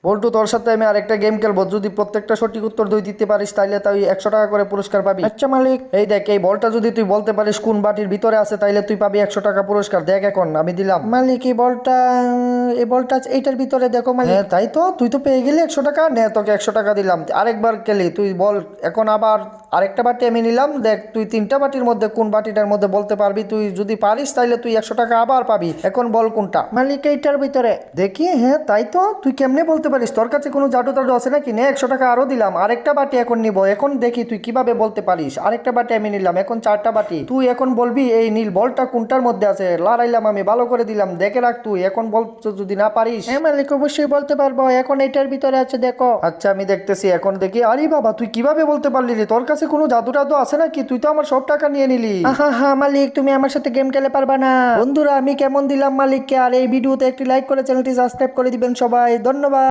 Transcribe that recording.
বল্টু, তোর সাথে আমি আরেকটা গেম খেলবো, যদি প্রত্যেকটা সঠিক উত্তর তুই দিতে পারিস তাইলে তুই 100 টাকা করে পুরস্কার পাবি। আচ্ছা মালিক। এই দেখ, এই বলটা যদি তুই বলতে পারিস কোন বাটির ভিতরে আছে তাইলে তুই পাবি 100 টাকা পুরস্কার। দেখ এখন আমি দিলাম। মালিক এই বলটা এইটার ভিতরে দেখো মালিক। হ্যাঁ তাই তো, তুই তো পেয়ে গেলি 100 টাকা। নে, তোকে 100 টাকা দিলাম। আরেকবার খেলি, তুই বল এখন আবার। আরেকটা বাটি আমি নিলাম। দেখ তুই 3টা বাটির মধ্যে কোন বাটিটার মধ্যে বলতে পারবি। তুই যদি পারিস তাইলে তুই 100 টাকা আবার পাবি। এখন বল কোনটা। মালিক এইটার ভিতরে। দেখি, হ্যাঁ তাই তো, তুই কেমনে বলতে পারিস? তোর কাছে কোনো জাদু টাদু আছে নাকি? নে, 100 টাকা আরো দিলাম। আরেকটা বাটি এখন নিব। এখন দেখি তুই কিভাবে বলতে পারিস। আরেকটা বাটি আমি নিলাম, এখন 4টা বাটি। তুই এখন বলবি এই নীল বলটা কোনটার মধ্যে আছে। লড়াইলাম আমি, ভালো করে দিলাম, দেখে রাখ। তুই এখন বল যদি না পারিস। হ্যাঁ মালিক, অবশ্যই বলতে পারবো। এখন এইটার ভিতরে আছে দেখো। আচ্ছা আমি দেখতেছি, এখন দেখি। আরে বাবা, তুই কিভাবে বলতে পারলি রে? তোর কাছে কোনো জাদু টাদু আছে নাকি? তুই তো আমার সব টাকা নিয়ে নিলি। আহা হা মালিক, তুমি আমার সাথে গেম খেলে পারবা না। বন্ধুরা, আমি কেমন দিলাম মালিককে। আর এই ভিডিওতে একটি লাইক করে চ্যানেলটি সাবস্ক্রাইব করে দিবেন সবাই। ধন্যবাদ।